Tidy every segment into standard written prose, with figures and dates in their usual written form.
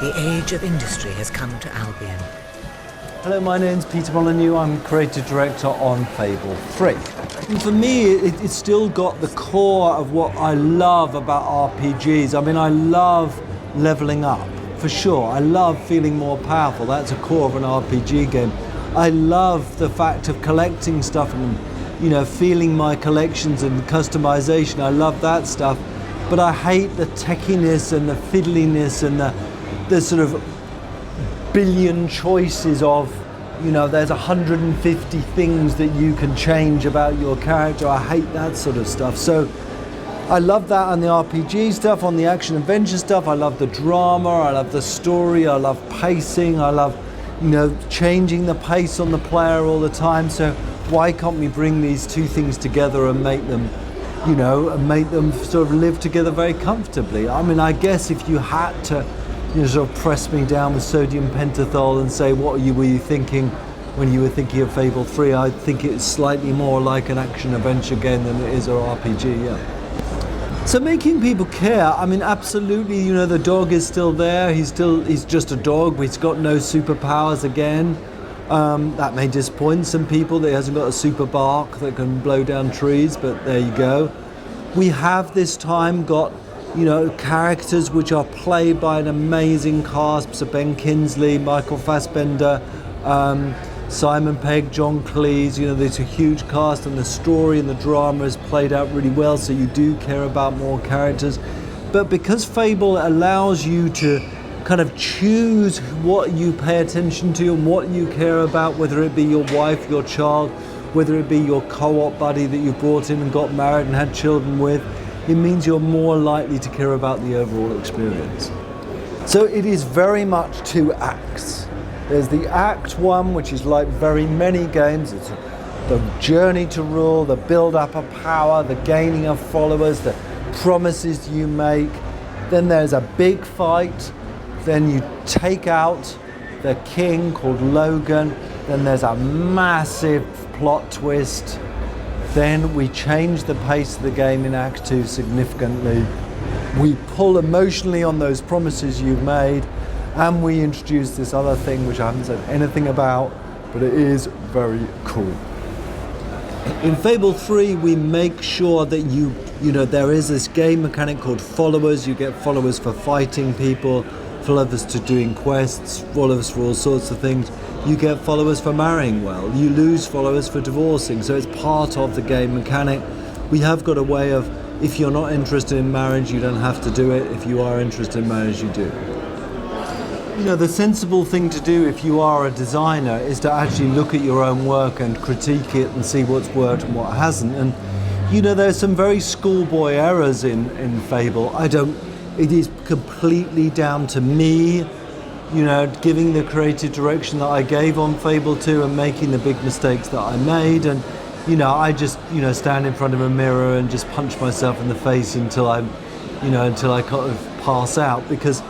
The age of industry has come to Albion. Hello, my name's Peter Molyneux. I'm creative director on Fable III. And for me, it's still got the core of what I love about RPGs. I mean, I love leveling up, for sure. I love feeling more powerful. That's a core of an RPG game. I love the fact of collecting stuff and, feeling my collections and customization. I love that stuff. But I hate the techiness and the fiddliness and the sort of billion choices of, there's 150 things that you can change about your character. I hate that sort of stuff. So I love that on the RPG stuff, on the action adventure stuff. I love the drama, I love the story, I love pacing, I love, changing the pace on the player all the time. So why can't we bring these two things together and make them, sort of live together very comfortably? I mean, I guess if you had to sort of press me down with sodium pentothal and say, what were you thinking when you were thinking of Fable 3? I think it's slightly more like an action-adventure game than it is an RPG, yeah. So making people care, I mean, absolutely, the dog is still there. He's just a dog. He's got no superpowers again. That may disappoint some people that he hasn't got a super bark that can blow down trees, but there you go. We have this time got characters which are played by an amazing cast. So Ben Kingsley, Michael Fassbender, Simon Pegg, John Cleese. There's a huge cast, and the story and the drama is played out really well, so you do care about more characters. But because Fable allows you to kind of choose what you pay attention to and what you care about, whether it be your wife, your child, whether it be your co-op buddy that you brought in and got married and had children with, it means you're more likely to care about the overall experience. So it is very much two acts. There's the act one, which is like very many games. It's the journey to rule, the build-up of power, the gaining of followers, the promises you make. Then there's a big fight. Then you take out the king called Logan. Then there's a massive plot twist. Then we change the pace of the game in Act 2 significantly. We pull emotionally on those promises you've made, and we introduce this other thing which I haven't said anything about, but it is very cool. In Fable 3, we make sure that there is this game mechanic called followers. You get followers for fighting people, followers to doing quests, followers for all sorts of things. You get followers for marrying well. You lose followers for divorcing. So it's part of the game mechanic. We have got a way of, if you're not interested in marriage, you don't have to do it. If you are interested in marriage, you do. The sensible thing to do if you are a designer is to actually look at your own work and critique it and see what's worked and what hasn't. And, there's some very schoolboy errors in Fable. It is completely down to me, giving the creative direction that I gave on Fable 2 and making the big mistakes that I made. And, I just, stand in front of a mirror and just punch myself in the face until I kind of pass out. Because,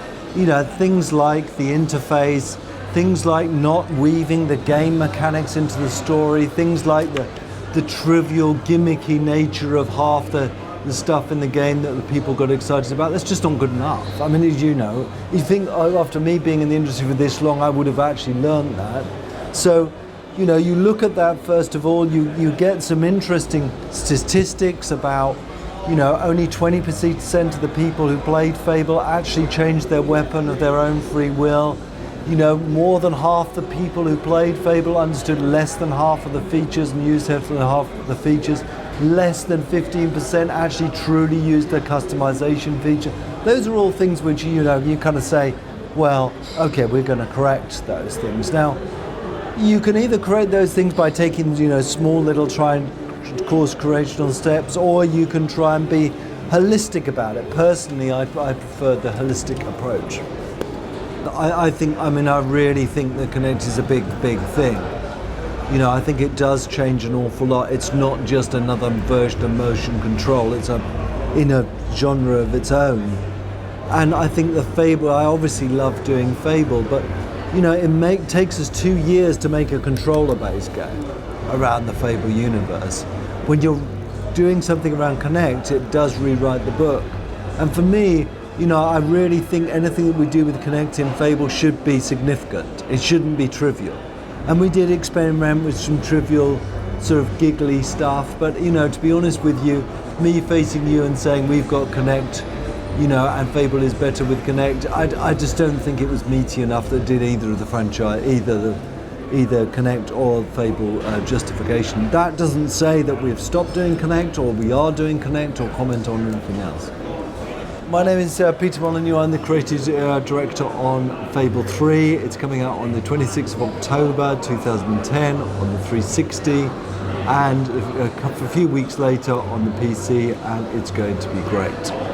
things like the interface, things like not weaving the game mechanics into the story, things like the trivial, gimmicky nature of half the stuff in the game that the people got excited about, that's just not good enough. I mean, as you know, you think, after me being in the industry for this long, I would have actually learned that. So, you look at that first of all, you get some interesting statistics about, only 20% of the people who played Fable actually changed their weapon of their own free will. More than half the people who played Fable understood less than half of the features and used less than half of the features. Less than 15% actually truly used the customization feature. Those are all things which, you kind of say, well, okay, we're going to correct those things. Now, you can either correct those things by taking, small little course correctional steps, or you can try and be holistic about it. Personally, I prefer the holistic approach. I really think the Kinect is a big thing. I think it does change an awful lot. It's not just another version of motion control. It's in a genre of its own. And I think the Fable, I obviously love doing Fable, but it takes us 2 years to make a controller-based game around the Fable universe. When you're doing something around Kinect, it does rewrite the book. And for me, You know, I really think anything that we do with Kinect in Fable should be significant. It shouldn't be trivial. And we did experiment with some trivial, sort of giggly stuff, but you know, to be honest with you, me facing you and saying we've got Kinect, you know, and Fable is better with Kinect, I just don't think it was meaty enough that did either of the franchise, either Kinect or Fable justification. That doesn't say that we've stopped doing Kinect or we are doing Kinect or comment on anything else. My name is Peter Molyneux. I'm the creative director on Fable III. It's coming out on the 26th of October 2010 on the 360 and a few weeks later on the PC, and it's going to be great.